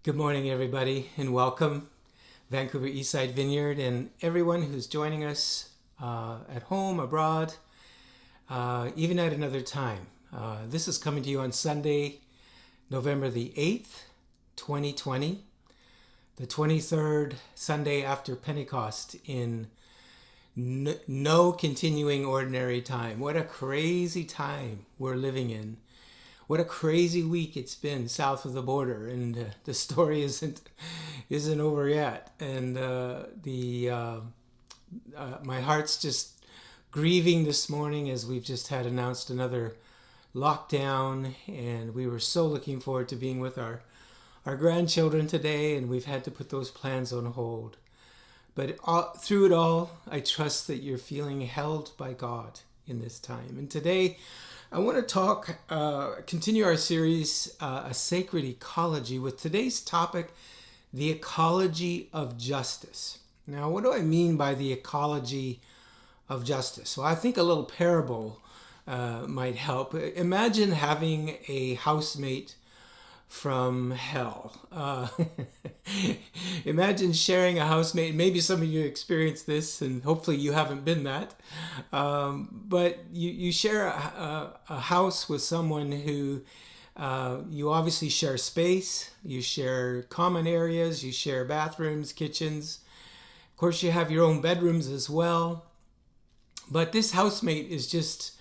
Good morning, everybody, and welcome, Vancouver Eastside Vineyard, and everyone who's joining us at home, abroad, even at another time. This is coming to you on Sunday, November the 8th, 2020, the 23rd Sunday after Pentecost in no continuing ordinary time. What a crazy time we're living in. What a crazy week it's been south of the border, and the story isn't over yet. And my heart's just grieving this morning as we've just had announced another lockdown, and we were so looking forward to being with our grandchildren today, and we've had to put those plans on hold. But through it all, I trust that you're feeling held by God in this time. And today, I want to continue our series, A Sacred Ecology, with today's topic, the ecology of justice. Now, what do I mean by the ecology of justice? Well, I think a little parable might help. Imagine having a housemate from hell. Imagine sharing a housemate. Maybe some of you experienced this, and hopefully you haven't been that. But you share a house with someone who you obviously share space, you share common areas, you share bathrooms, kitchens. Of course, you have your own bedrooms as well. But this housemate is just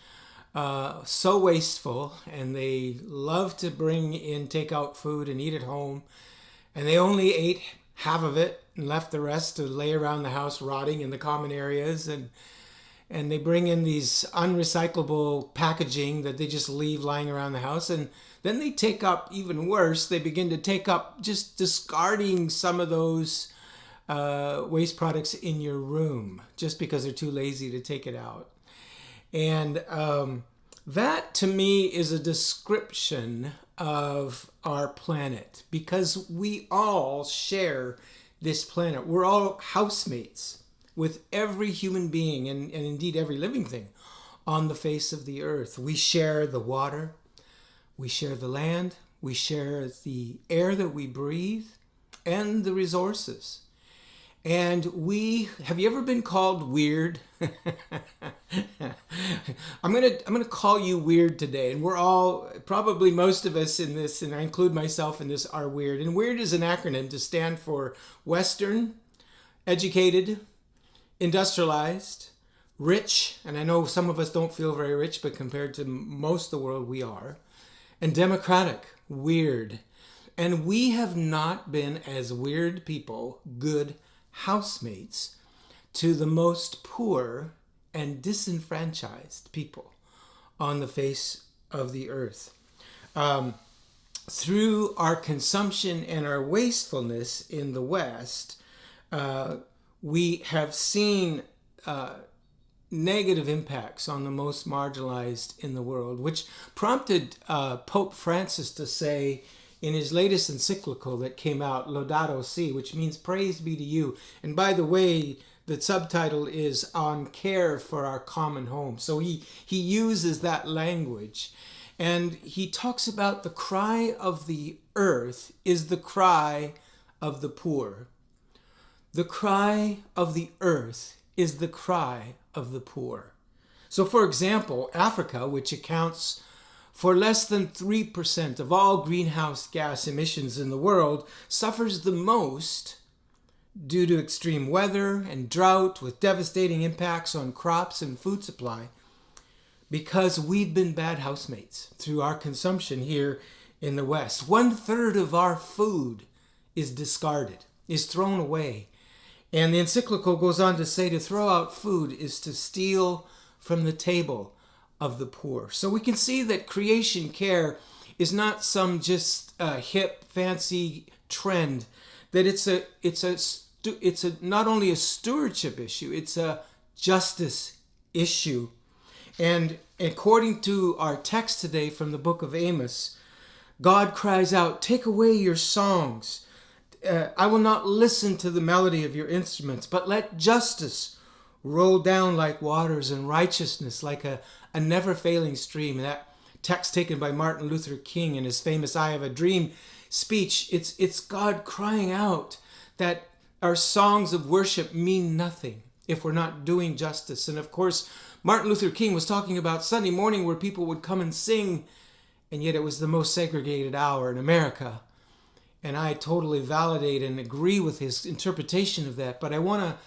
so wasteful, and they love to bring in takeout food and eat at home, and they only ate half of it and left the rest to lay around the house rotting in the common areas, and they bring in these unrecyclable packaging that they just leave lying around the house. And then they take up, even worse, they begin to take up just discarding some of those waste products in your room just because they're too lazy to take it out. And that, to me, is a description of our planet, because we all share this planet. We're all housemates with every human being and indeed every living thing on the face of the earth. We share the water, we share the land, we share the air that we breathe, and the resources. And have you ever been called weird? I'm gonna call you weird today, and we're all, probably most of us in this, and I include myself in this, are weird. And weird is an acronym to stand for Western, educated, industrialized, rich, and I know some of us don't feel very rich, but compared to most of the world we are, and democratic, weird. And we have not been, as weird people, good housemates to the most poor and disenfranchised people on the face of the earth. Through our consumption and our wastefulness in the West, we have seen negative impacts on the most marginalized in the world, which prompted Pope Francis to say in his latest encyclical that came out, Laudato Si, which means praise be to you. And by the way, the subtitle is On Care for Our Common Home. So he uses that language. And he talks about the cry of the earth is the cry of the poor. The cry of the earth is the cry of the poor. So for example, Africa, which accounts for less than 3% of all greenhouse gas emissions in the world, suffers the most due to extreme weather and drought, with devastating impacts on crops and food supply, because we've been bad housemates through our consumption here in the West. 1/3 of our food is discarded, is thrown away. And the encyclical goes on to say to throw out food is to steal from the table of the poor. So we can see that creation care is not some just hip, fancy trend. That it's not only a stewardship issue, it's a justice issue. And according to our text today from the book of Amos, God cries out, "Take away your songs. I will not listen to the melody of your instruments, but let justice roll down like waters and righteousness like a never-failing stream." That text taken by Martin Luther King in his famous I Have a Dream speech, it's God crying out that our songs of worship mean nothing if we're not doing justice. And of course, Martin Luther King was talking about Sunday morning where people would come and sing, and yet it was the most segregated hour in America. And I totally validate and agree with his interpretation of that. But I want to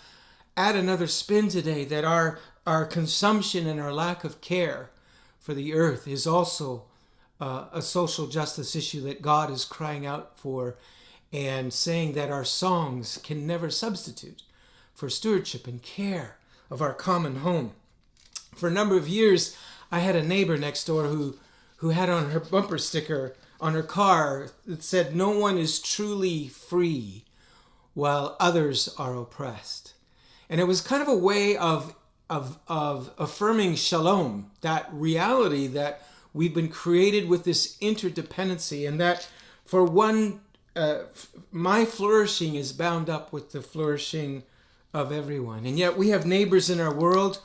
add another spin today, that our consumption and our lack of care for the earth is also a social justice issue that God is crying out for, and saying that our songs can never substitute for stewardship and care of our common home. For a number of years, I had a neighbor next door who had on her bumper sticker on her car that said, "No one is truly free while others are oppressed." And it was kind of a way of affirming shalom, that reality that we've been created with this interdependency, and that for one, my flourishing is bound up with the flourishing of everyone. And yet we have neighbors in our world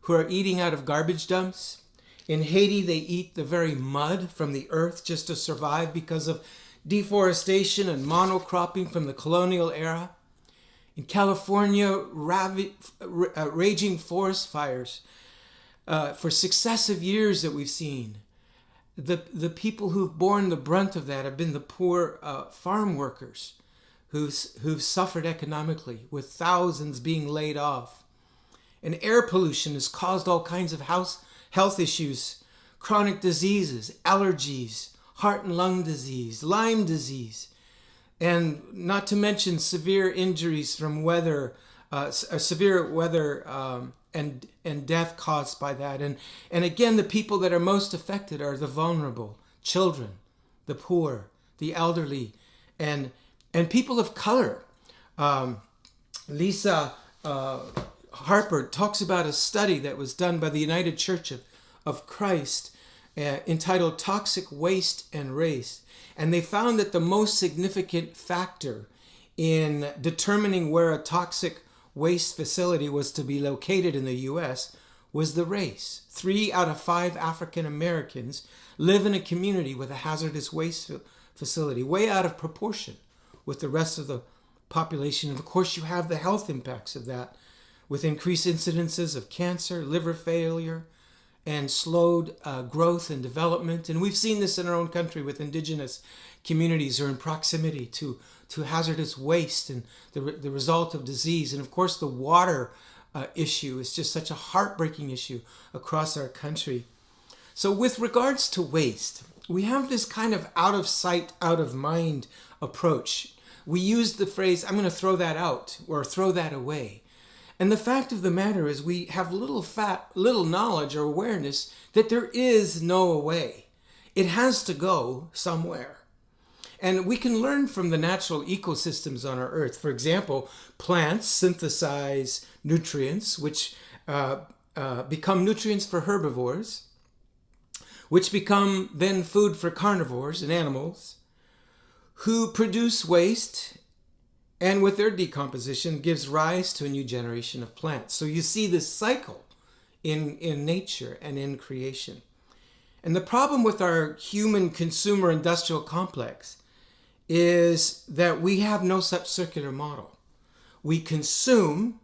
who are eating out of garbage dumps. In Haiti, they eat the very mud from the earth just to survive because of deforestation and monocropping from the colonial era. In California, raging forest fires for successive years that we've seen. The people who've borne the brunt of that have been the poor farm workers who've suffered economically, with thousands being laid off. And air pollution has caused all kinds of health issues, chronic diseases, allergies, heart and lung disease, Lyme disease, and not to mention severe injuries from severe weather and death caused by that. And again, the people that are most affected are the vulnerable, children, the poor, the elderly, and people of color. Lisa Harper talks about a study that was done by the United Church of Christ entitled Toxic Waste and Race. And they found that the most significant factor in determining where a toxic waste facility was to be located in the U.S. was the race. 3 out of 5 African Americans live in a community with a hazardous waste facility, way out of proportion with the rest of the population. And of course, you have the health impacts of that, with increased incidences of cancer, liver failure, and slowed growth and development. And we've seen this in our own country with indigenous communities who are in proximity to hazardous waste and the result of disease. And of course, the water issue is just such a heartbreaking issue across our country. So with regards to waste, we have this kind of out of sight, out of mind approach. We use the phrase, "I'm going to throw that out," or "throw that away." And the fact of the matter is we have little knowledge or awareness that there is no away. It has to go somewhere. And we can learn from the natural ecosystems on our earth. For example, plants synthesize nutrients, which become nutrients for herbivores, which become then food for carnivores and animals, who produce waste, and with their decomposition gives rise to a new generation of plants. So you see this cycle in nature and in creation. And the problem with our human consumer industrial complex is that we have no such circular model. We consume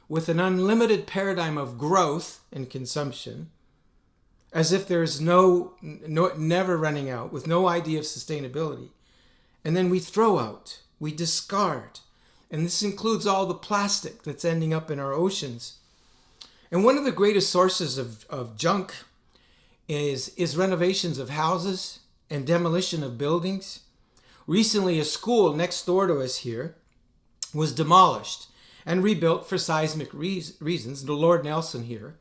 with an unlimited paradigm of growth and consumption, as if there's never running out, with no idea of sustainability. And then we throw out, we discard. And this includes all the plastic that's ending up in our oceans. And one of the greatest sources of junk is renovations of houses and demolition of buildings. Recently, a school next door to us here was demolished and rebuilt for seismic reasons, the Lord Nelson here.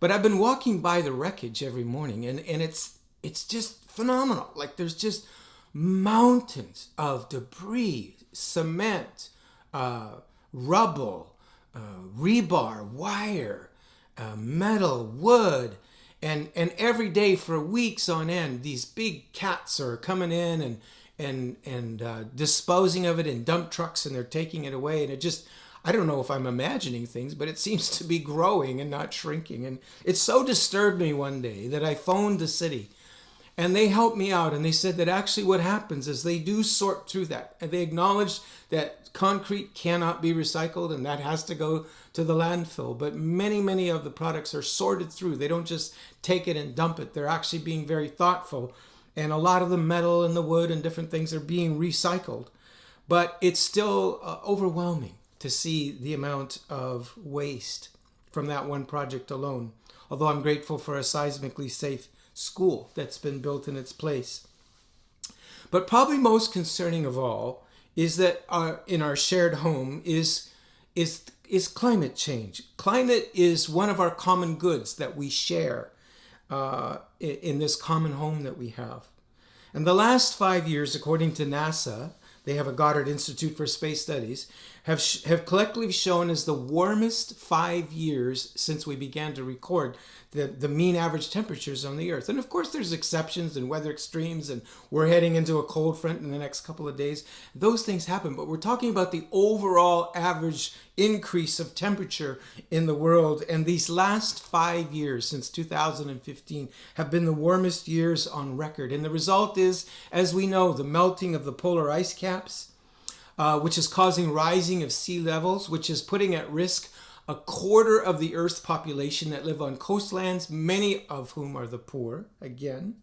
But I've been walking by the wreckage every morning, and it's just phenomenal. Like, there's just mountains of debris, cement, rubble, rebar, wire, metal, wood, and every day for weeks on end, these big cats are coming in and disposing of it in dump trucks, and they're taking it away. And it just, I don't know if I'm imagining things, but it seems to be growing and not shrinking. And it so disturbed me one day that I phoned the city And they helped me out, and they said that actually what happens is they do sort through that. And they acknowledge that concrete cannot be recycled and that has to go to the landfill. But many, many of the products are sorted through. They don't just take it and dump it. They're actually being very thoughtful. And a lot of the metal and the wood and different things are being recycled. But it's still overwhelming to see the amount of waste from that one project alone. Although I'm grateful for a seismically safe school that's been built in its place. But probably most concerning of all is that in our shared home is climate change. Climate is one of our common goods that we share in this common home that we have. And the last 5 years, according to NASA, they have a Goddard Institute for Space Studies, have collectively shown as the warmest 5 years since we began to record the mean average temperatures on the Earth. And of course, there's exceptions and weather extremes, and we're heading into a cold front in the next couple of days. Those things happen, but we're talking about the overall average increase of temperature in the world. And these last 5 years, since 2015, have been the warmest years on record. And the result is, as we know, the melting of the polar ice caps, which is causing rising of sea levels, which is putting at risk a quarter of the Earth's population that live on coastlands, many of whom are the poor, again.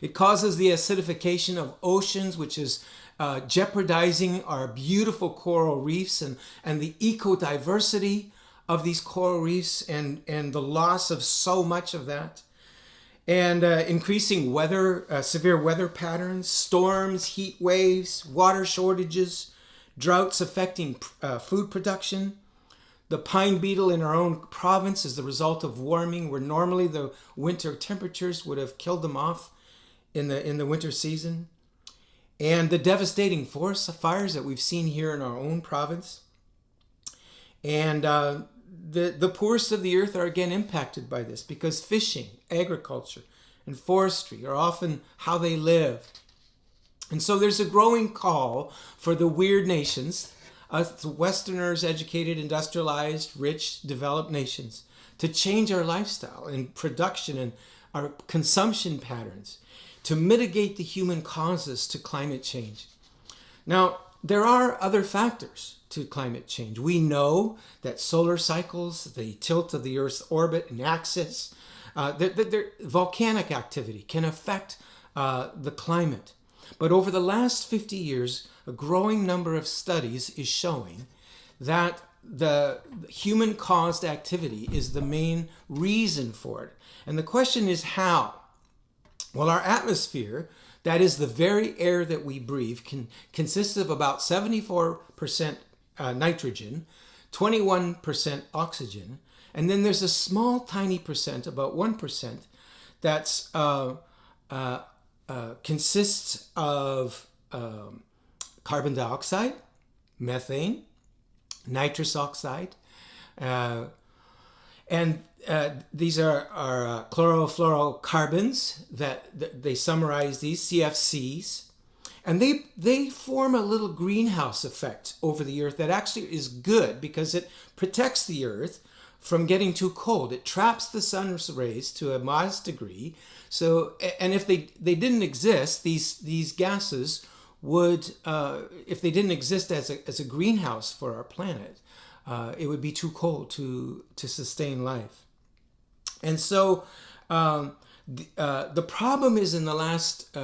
It causes the acidification of oceans, which is jeopardizing our beautiful coral reefs and the ecodiversity of these coral reefs and the loss of so much of that. And increasing severe weather patterns, storms, heat waves, water shortages, droughts affecting food production. The pine beetle in our own province is the result of warming, where normally the winter temperatures would have killed them off in the winter season. And the devastating forest fires that we've seen here in our own province. And the poorest of the earth are again impacted by this, because fishing, agriculture, and forestry are often how they live. And so there's a growing call for the weird nations, us Westerners, educated, industrialized, rich, developed nations, to change our lifestyle and production and our consumption patterns to mitigate the human causes to climate change. Now, there are other factors to climate change. We know that solar cycles, the tilt of the Earth's orbit and axis, volcanic activity can affect the climate. But over the last 50 years, a growing number of studies is showing that the human-caused activity is the main reason for it. And the question is how? Well, our atmosphere, that is the very air that we breathe, consists of about 74% nitrogen, 21% oxygen, and then there's a small, tiny percent, about 1%, that's consists of carbon dioxide, methane, nitrous oxide, and these are chlorofluorocarbons that they summarize these, CFCs, and they form a little greenhouse effect over the Earth that actually is good because it protects the Earth from getting too cold. It traps the sun's rays to a modest degree. So, and if they didn't exist, these gases would, if they didn't exist as a greenhouse for our planet, it would be too cold to sustain life. And so the problem is in the last,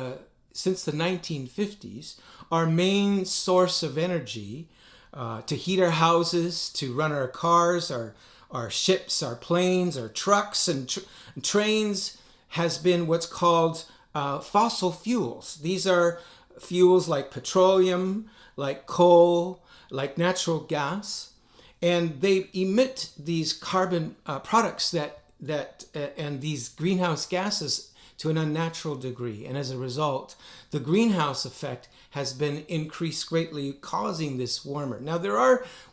since the 1950s, our main source of energy to heat our houses, to run our cars, our ships, our planes, our trucks and trains has been what's called fossil fuels. These are fuels like petroleum, like coal, like natural gas, and they emit these carbon products and these greenhouse gases to an unnatural degree. And as a result, the greenhouse effect has been increased greatly, causing this warmer. Now,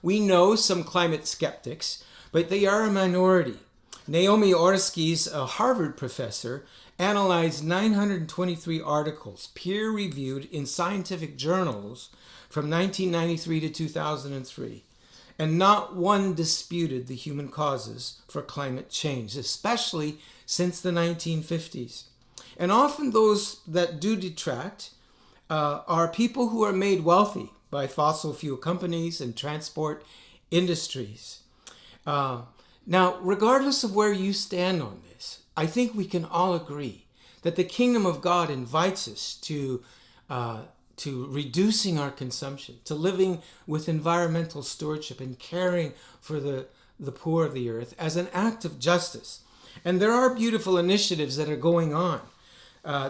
we know some climate skeptics, but they are a minority. Naomi Oreskes, a Harvard professor, analyzed 923 articles peer-reviewed in scientific journals from 1993 to 2003. And not one disputed the human causes for climate change, especially since the 1950s. And often those that do detract are people who are made wealthy by fossil fuel companies and transport industries. Now, regardless of where you stand on this, I think we can all agree that the kingdom of God invites us to reducing our consumption, to living with environmental stewardship and caring for the poor of the earth as an act of justice. And there are beautiful initiatives that are going on.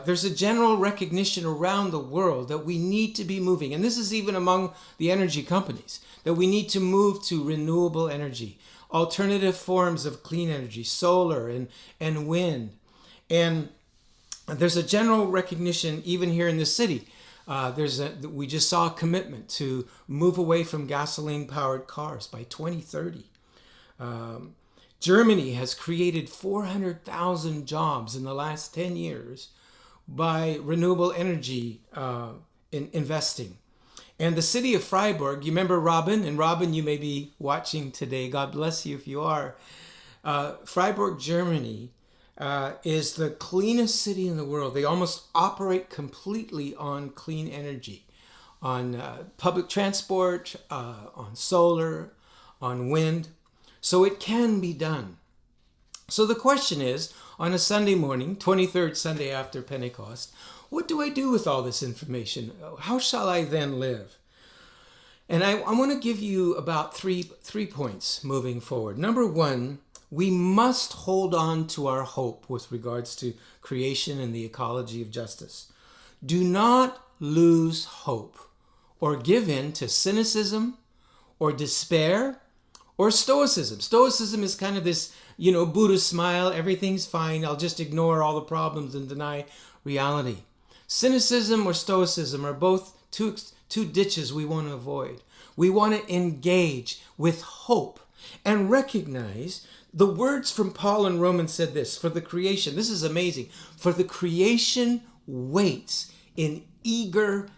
There's a general recognition around the world that we need to be moving, and this is even among the energy companies, that we need to move to renewable energy, alternative forms of clean energy, solar and wind. And there's a general recognition even here in the city. We just saw a commitment to move away from gasoline-powered cars by 2030. Germany has created 400,000 jobs in the last 10 years by renewable energy investing. And the city of Freiburg, you remember Robin? And Robin, you may be watching today. God bless you if you are. Freiburg, Germany is the cleanest city in the world. They almost operate completely on clean energy, on public transport, on solar, on wind. So it can be done. So the question is, on a Sunday morning, 23rd Sunday after Pentecost, what do I do with all this information? How shall I then live? And I want to give you about three points moving forward. Number one, we must hold on to our hope with regards to creation and the ecology of justice. Do not lose hope or give in to cynicism or despair or stoicism. Stoicism is kind of this, Buddha smile, everything's fine, I'll just ignore all the problems and deny reality. Cynicism or stoicism are both two ditches we want to avoid. We want to engage with hope and recognize the words from Paul in Romans said this, for the creation, this is amazing, for the creation waits in eager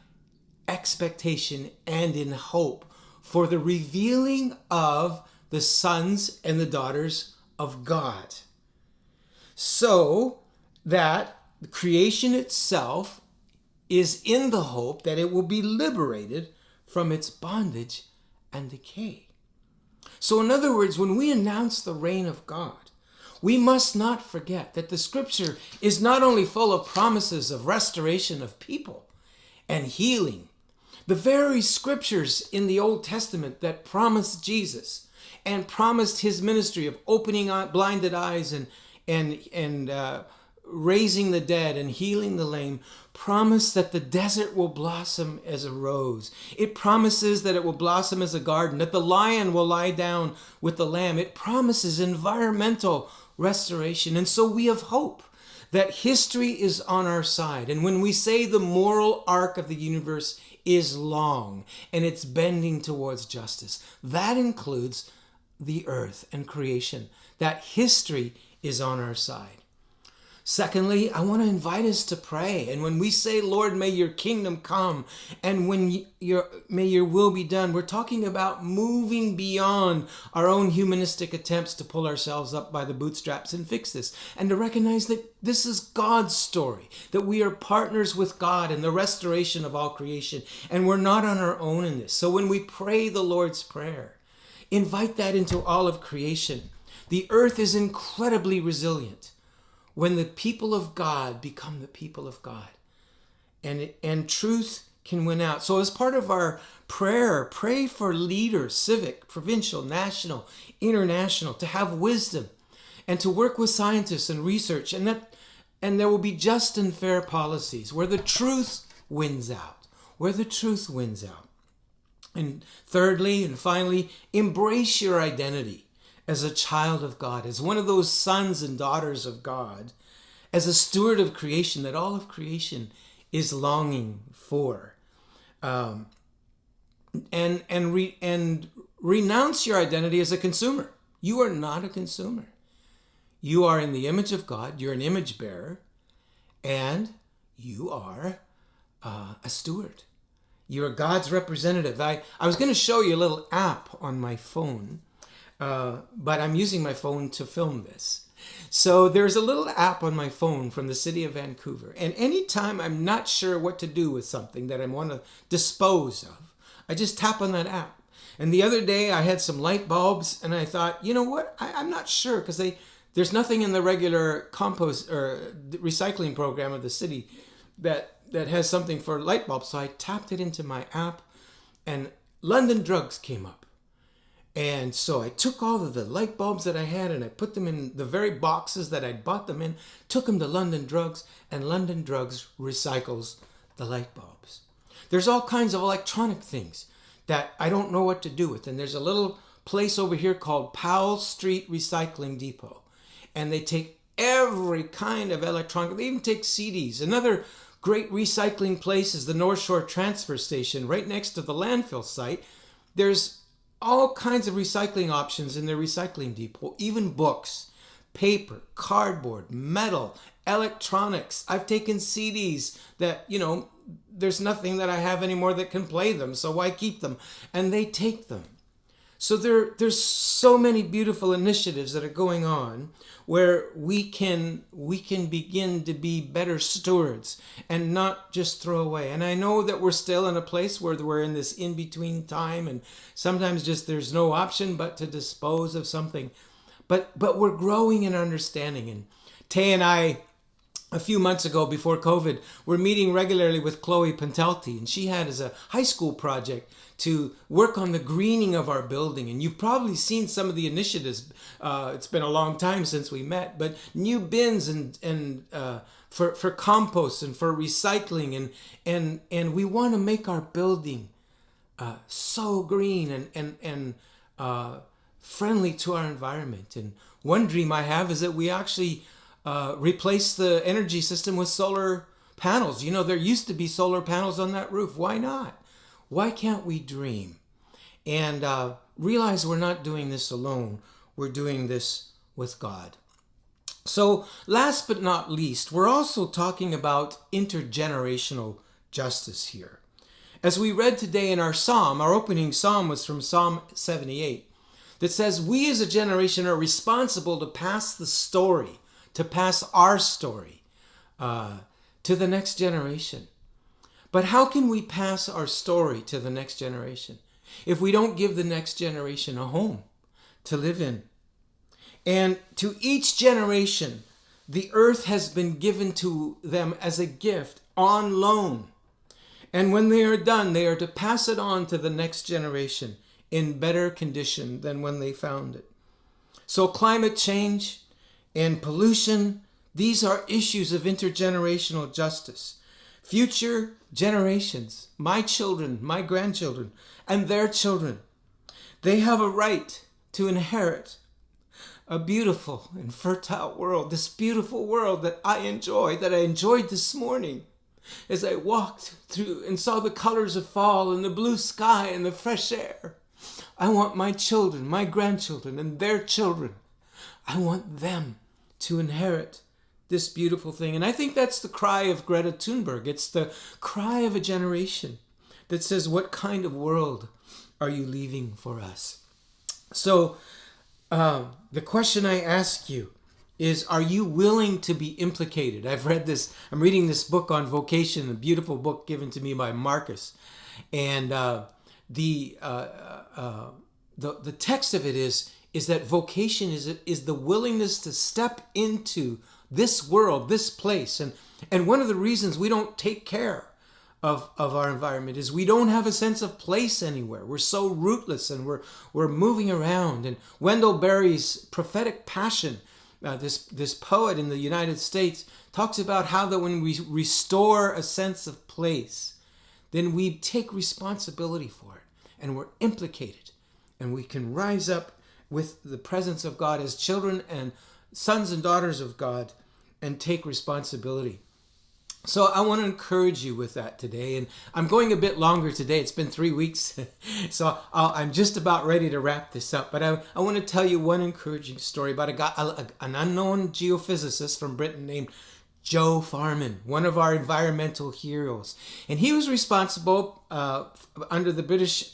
expectation and in hope for the revealing of the sons and the daughters of God. So that the creation itself is in the hope that it will be liberated from its bondage and decay. So in other words, when we announce the reign of God, we must not forget that the scripture is not only full of promises of restoration of people and healing. The very scriptures in the Old Testament that promised Jesus and promised his ministry of opening blinded eyes and raising the dead and healing the lame, promise that the desert will blossom as a rose. It promises that it will blossom as a garden, that the lion will lie down with the lamb. It promises environmental restoration. And so we have hope that history is on our side. And when we say the moral arc of the universe is long and it's bending towards justice, that includes the earth and creation, that history is on our side. Secondly, I want to invite us to pray. And when we say, Lord, may your kingdom come, and may your will be done, we're talking about moving beyond our own humanistic attempts to pull ourselves up by the bootstraps and fix this, and to recognize that this is God's story, that we are partners with God in the restoration of all creation, and we're not on our own in this. So when we pray the Lord's Prayer, invite that into all of creation. The earth is incredibly resilient when the people of God become the people of God, and truth can win out. So as part of our prayer, pray for leaders, civic, provincial, national, international, to have wisdom and to work with scientists and research, and there will be just and fair policies where the truth wins out, And thirdly and finally, embrace your identity as a child of God, as one of those sons and daughters of God, as a steward of creation that all of creation is longing for. And renounce your identity as a consumer. You are not a consumer. You are in the image of God. You're an image bearer, and you are a steward. You're God's representative. I was going to show you a little app on my phone. but I'm using my phone to film this. So there's a little app on my phone from the city of Vancouver. And anytime I'm not sure what to do with something that I want to dispose of, I just tap on that app. And the other day I had some light bulbs and I thought, you know what? I'm not sure because there's nothing in the regular compost or recycling program of the city that has something for light bulbs. So I tapped it into my app and London Drugs came up. And so I took all of the light bulbs that I had and I put them in the very boxes that I'd bought them in, took them to London Drugs, and London Drugs recycles the light bulbs. There's all kinds of electronic things that I don't know what to do with. And there's a little place over here called Powell Street Recycling Depot. And they take every kind of electronic, they even take CDs. Another great recycling place is the North Shore Transfer Station right next to the landfill site. There's all kinds of recycling options in their recycling depot, even books, paper, cardboard, metal, electronics. I've taken CDs that, there's nothing that I have anymore that can play them, so why keep them? And they take them. So there's so many beautiful initiatives that are going on where we can begin to be better stewards and not just throw away. And I know that we're still in a place where we're in this in-between time and sometimes just there's no option but to dispose of something. But we're growing in understanding. And Tay and I, a few months ago before COVID, we're meeting regularly with Chloe Pentelti, and she had as a high school project to work on the greening of our building. And you've probably seen some of the initiatives. It's been a long time since we met, but new bins and for compost and for recycling, and we want to make our building so green and friendly to our environment. And one dream I have is that we actually replace the energy system with solar panels. There used to be solar panels on that roof. Why not? Why can't we dream and realize we're not doing this alone? We're doing this with God. So last but not least, we're also talking about intergenerational justice here. As we read today in our psalm, our opening psalm was from Psalm 78, that says we as a generation are responsible to pass the story, to pass our story to the next generation. But how can we pass our story to the next generation if we don't give the next generation a home to live in? And to each generation, the earth has been given to them as a gift on loan. And when they are done, they are to pass it on to the next generation in better condition than when they found it. So climate change and pollution, these are issues of intergenerational justice. Future generations, my children, my grandchildren, and their children, they have a right to inherit a beautiful and fertile world, this beautiful world that I enjoyed this morning as I walked through and saw the colors of fall and the blue sky and the fresh air. I want my children, my grandchildren, and their children, I want them to inherit this beautiful thing. And I think that's the cry of Greta Thunberg. It's the cry of a generation that says, what kind of world are you leaving for us? So the question I ask you is, are you willing to be implicated? I'm reading this book on vocation, a beautiful book given to me by Marcus. And the text of it is that vocation is the willingness to step into this world, this place. And one of the reasons we don't take care of our environment is we don't have a sense of place anywhere. We're so rootless and we're moving around. And Wendell Berry's prophetic passion, this poet in the United States, talks about how that when we restore a sense of place, then we take responsibility for it and we're implicated and we can rise up with the presence of God as children and sons and daughters of God and take responsibility. So I want to encourage you with that today. And I'm going a bit longer today. It's been 3 weeks. So I'm just about ready to wrap this up. But I want to tell you one encouraging story about an unknown geophysicist from Britain named Joe Farman, one of our environmental heroes. And he was responsible under the British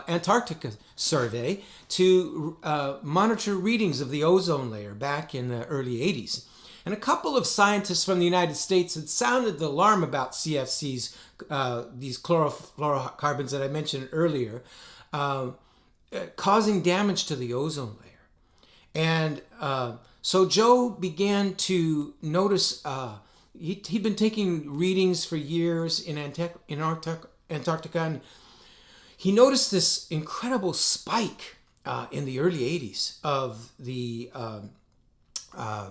Antarctica survey to monitor readings of the ozone layer back in the early 80s. And a couple of scientists from the United States had sounded the alarm about CFCs, these chlorofluorocarbons that I mentioned earlier, causing damage to the ozone layer. And so Joe began to notice, he'd been taking readings for years in Antarctica, and he noticed this incredible spike in the early 80s of the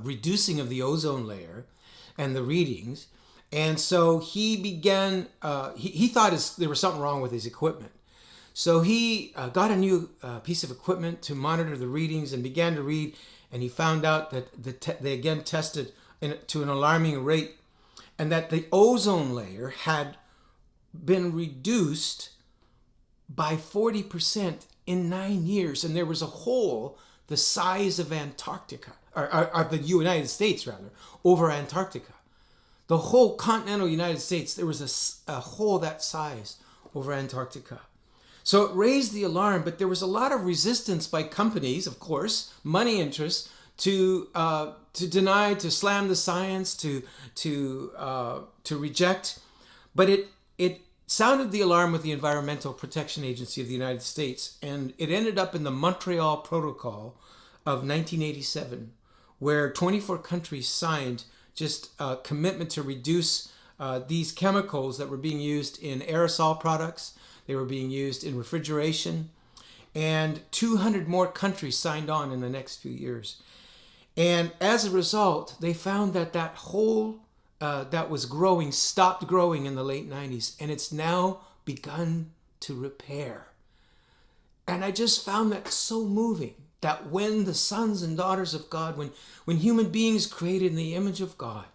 reducing of the ozone layer and the readings. And so he began, he thought there was something wrong with his equipment. So he got a new piece of equipment to monitor the readings and began to read, and he found out that they again tested to an alarming rate, and that the ozone layer had been reduced by 40% in 9 years, and there was a hole the size of Antarctica, or of the United States rather, over Antarctica. The whole continental United States, there was a hole that size over Antarctica. So it raised the alarm, but there was a lot of resistance by companies, of course, money interests, to deny, to slam the science, to reject. But it sounded the alarm with the Environmental Protection Agency of the United States, and it ended up in the Montreal Protocol of 1987, where 24 countries signed just a commitment to reduce these chemicals that were being used in aerosol products. They were being used in refrigeration, and 200 more countries signed on in the next few years. And as a result, they found that hole that was growing stopped growing in the late 90s, and it's now begun to repair. And I just found that so moving, that when the sons and daughters of God, when human beings created in the image of God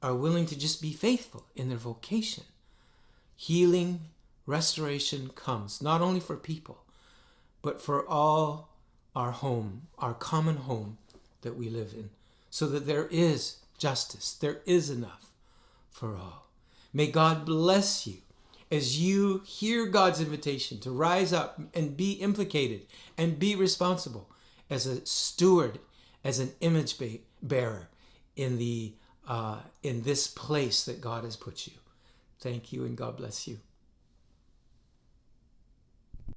are willing to just be faithful in their vocation, healing, restoration comes, not only for people, but for all our home, our common home that we live in, so that there is justice, there is enough for all. May God bless you as you hear God's invitation to rise up and be implicated and be responsible as a steward, as an image bearer in this place that God has put you. Thank you, and God bless you.